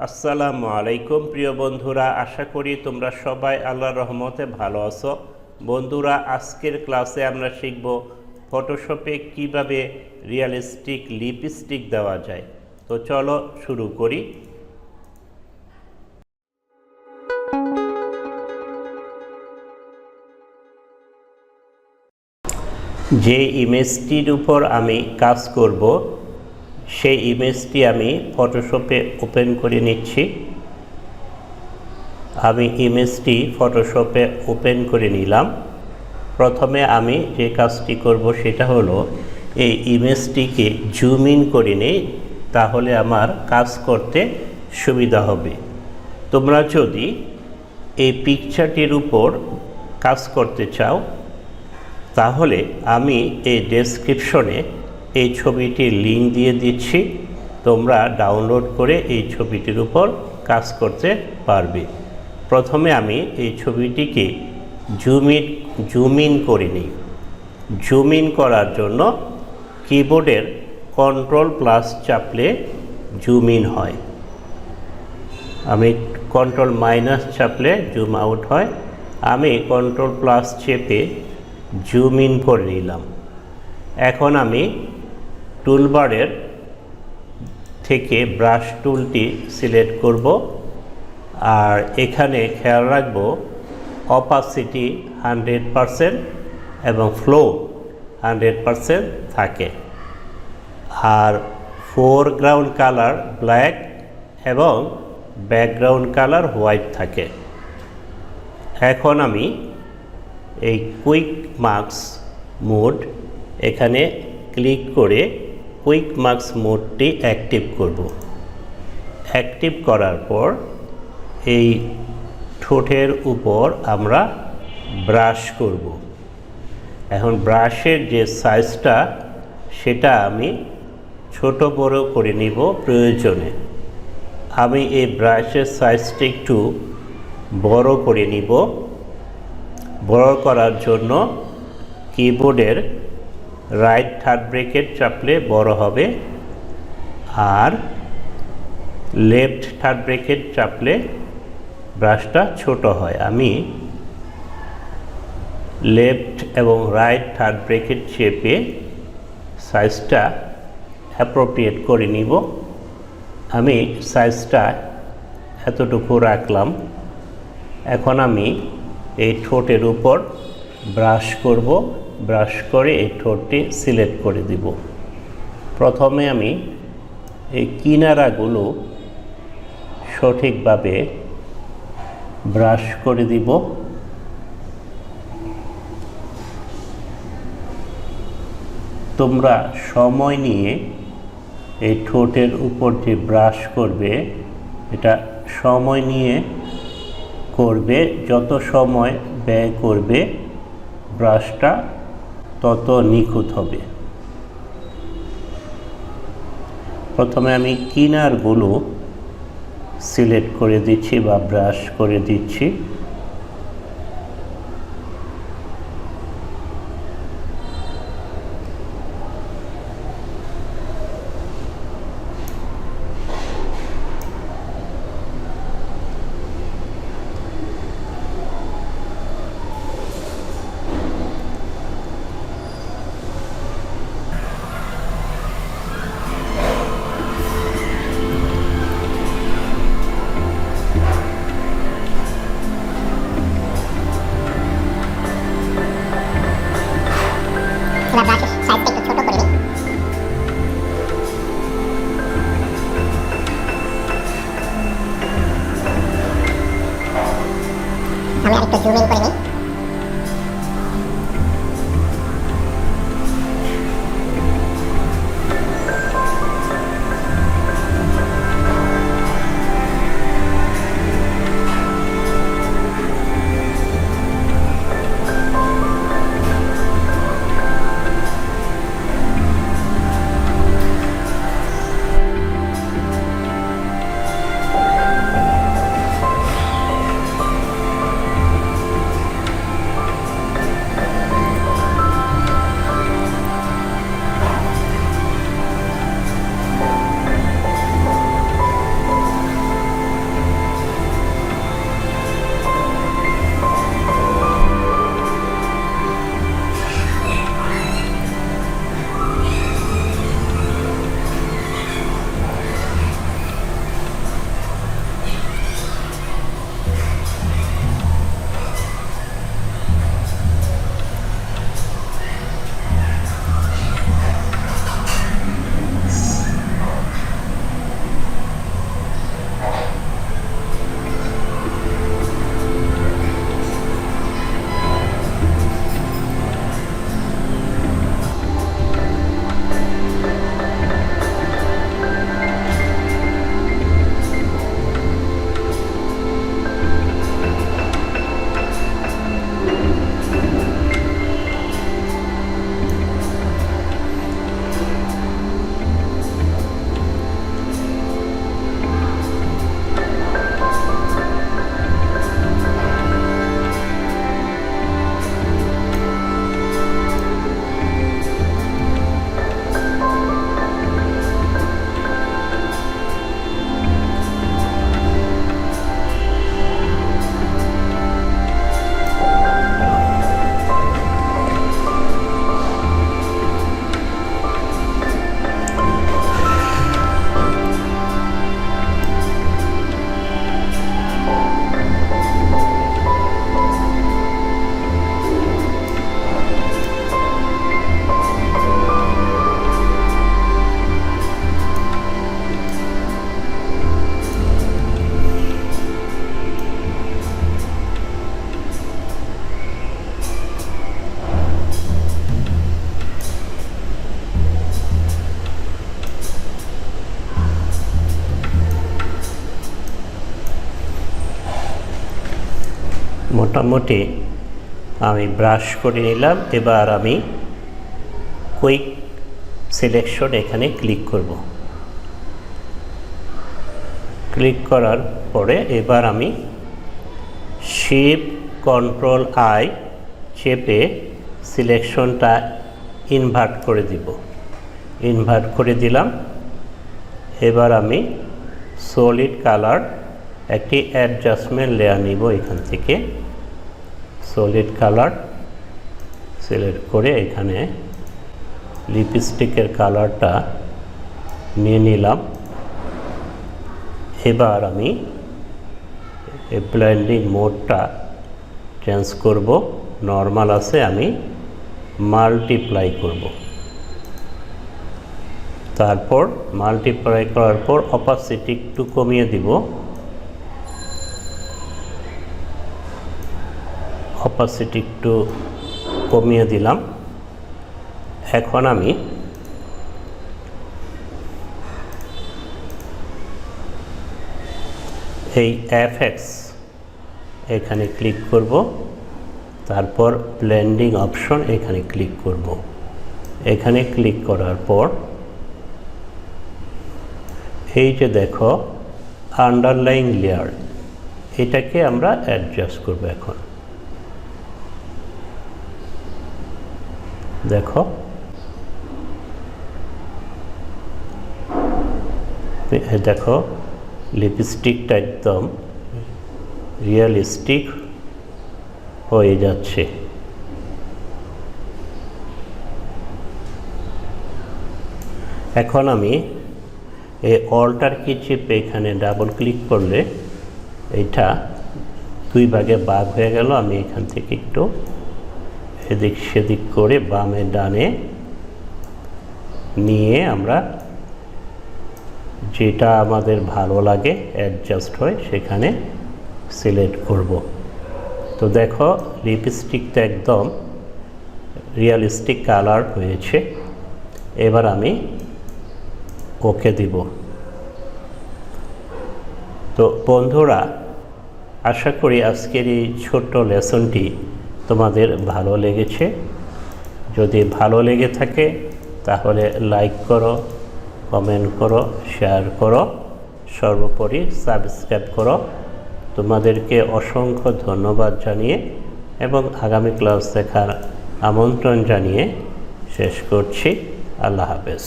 আসসালামু আলাইকুম প্রিয় বন্ধুরা, আশা করি তোমরা সবাই আল্লাহর রহমতে ভালো আছো। বন্ধুরা, আজকের ক্লাসে আমরা শিখব ফটোশপে কিভাবে রিয়েলিস্টিক লিপস্টিক দেওয়া যায়। তো চলো শুরু করি। যে ইমেজটির উপর আমি কাজ করব সেই ইমেজটি আমি ফটোশপে ওপেন করে নিচ্ছি। আমি ইমেজটি ফটোশপে ওপেন করে নিলাম। প্রথমে আমি যে কাজটি করব সেটা হলো এই ইমেজটিকে জুম ইন করে নিই, তাহলে আমার কাজ করতে সুবিধা হবে। তোমরা যদি এই পিকচারটির উপর কাজ করতে চাও তাহলে আমি এই ডেসক্রিপশনে এই ছবিটির লিঙ্ক দিয়ে দিচ্ছি, তোমরা ডাউনলোড করে এই ছবিটির উপর কাজ করতে পারবে। প্রথমে আমি এই ছবিটিকে জুম ইন করে নিই। জুম ইন করার জন্য কিবোর্ডের কন্ট্রোল+ চাপলে জুম ইন হয়, আমি কন্ট্রোল- চাপলে জুম আউট হয়। আমি কন্ট্রোল+ চেপে জুম ইন করে নিলাম। এখন আমি টুলবারের থেকে ব্রাশ টুলটি সিলেক্ট করব, আর এখানে খেয়াল রাখব অপাসিটি 100% এবং ফ্লো 100% থাকে, আর ফোরগ্রাউন্ড কালার ব্ল্যাক এবং ব্যাকগ্রাউন্ড কালার হোয়াইট থাকে। এখন আমি এই কুইক মাস্ক মোড এখানে ক্লিক করে কুইক মাস্ক মোডটি অ্যাক্টিভ করব। অ্যাক্টিভ করার পর এই ঠোঁটের উপর আমরা ব্রাশ করব। এখন ব্রাশের যে সাইজটা সেটা আমি ছোট বড় করে নিব প্রয়োজনে। আমি এই ব্রাশের সাইজটা একটু বড় করে নিব। বড় করার জন্য কিবোর্ডের রাইট থার্ড ব্রেকেট চাপলে বড় হবে, আর লেফট থার্ড ব্রেকেট চাপলে ব্রাশটা ছোট হয়। আমি লেফট এবং রাইট থার্ড ব্রেকেট চেপে সাইজটা অ্যাপ্রোপ্রিয়েট করে নিব। আমি সাইজটা এতটুকু রাখলাম। এখন আমি এই ঠোঁটের উপর ব্রাশ করব। ব্রাশ করে এই ঠোঁটটি সিলেক্ট করে দিব। প্রথমে আমি এই কিনারাগুলো সঠিকভাবে ব্রাশ করে দিব। তোমরা সময় নিয়ে এই ঠোঁটের উপর যে ব্রাশ করবে এটা সময় নিয়ে করবে। যত সময় ব্যয় করবে ব্রাশটা তত নিখুঁত হবে। প্রথমে আমি কিনারগুলো সিলেক্ট করে দিচ্ছি বা ব্রাশ করে দিচ্ছি। এবার ব্রাশের সাইজটা একটু ছোট করে নিই। আমি আরেকটু জুম ইন করে নিই। মোটামুটি আমি ব্রাশ করে নিলাম। এবার আমি কুইক সিলেকশন এখানে ক্লিক করব। ক্লিক করার পরে এবার আমি শিফট কন্ট্রোল আই চেপে সিলেকশনটা ইনভার্ট করে দিব। ইনভার্ট করে দিলাম। এবার আমি সলিড কালার একটি অ্যাডজাস্টমেন্ট লেয়ার নিব। এখান থেকে সলিড কালার সিলেক্ট করে এখানে লিপস্টিকের কালারটা নিয়ে নিলাম। এবার আমি এই ব্লেন্ডিং মোডটা চেঞ্জ করব। নর্মাল আছে, আমি মাল্টিপ্লাই করব। তারপর মাল্টিপ্লাই করার পর অপাসিটি একটু কমিয়ে দিব। অপাসিটি একটু কমিয়ে দিলাম। এখন আমি এই এফএক্স এখানে ক্লিক করব। তারপর ব্লেন্ডিং অপশন এখানে ক্লিক করব। এখানে ক্লিক করার পর এই যে দেখো আন্ডারলাইং লেয়ার, এটাকে আমরা অ্যাডজাস্ট করব। এখন দেখো দেখো লিপস্টিকটা একদম রিয়েলিস্টিক হয়ে যাচ্ছে। এখন আমি এই অল্টার কি চেপে এখানে ডাবল ক্লিক করলে এটা দুই ভাগে ভাগ হয়ে গেল। আমি এখান থেকে একটু এদিক সেদিক করে বামে ডানে নিয়ে আমরা যেটা আমাদের ভালো লাগে অ্যাডজাস্ট হয় সেখানে সিলেক্ট করব। তো দেখো লিপস্টিকটা একদম রিয়েলিস্টিক কালার হয়েছে। এবার আমি ওকে দিব। তো বন্ধুরা, আশা করি আজকের এই ছোট্ট লেসনটি তোমাদের ভালো লেগেছে। যদি ভালো লেগে থাকে তাহলে লাইক করো, কমেন্ট করো, শেয়ার করো, সর্বোপরি সাবস্ক্রাইব করো। তোমাদেরকে অসংখ্য ধন্যবাদ জানিয়ে এবং আগামী ক্লাস দেখার আমন্ত্রণ জানিয়ে শেষ করছি। আল্লাহ হাফেজ।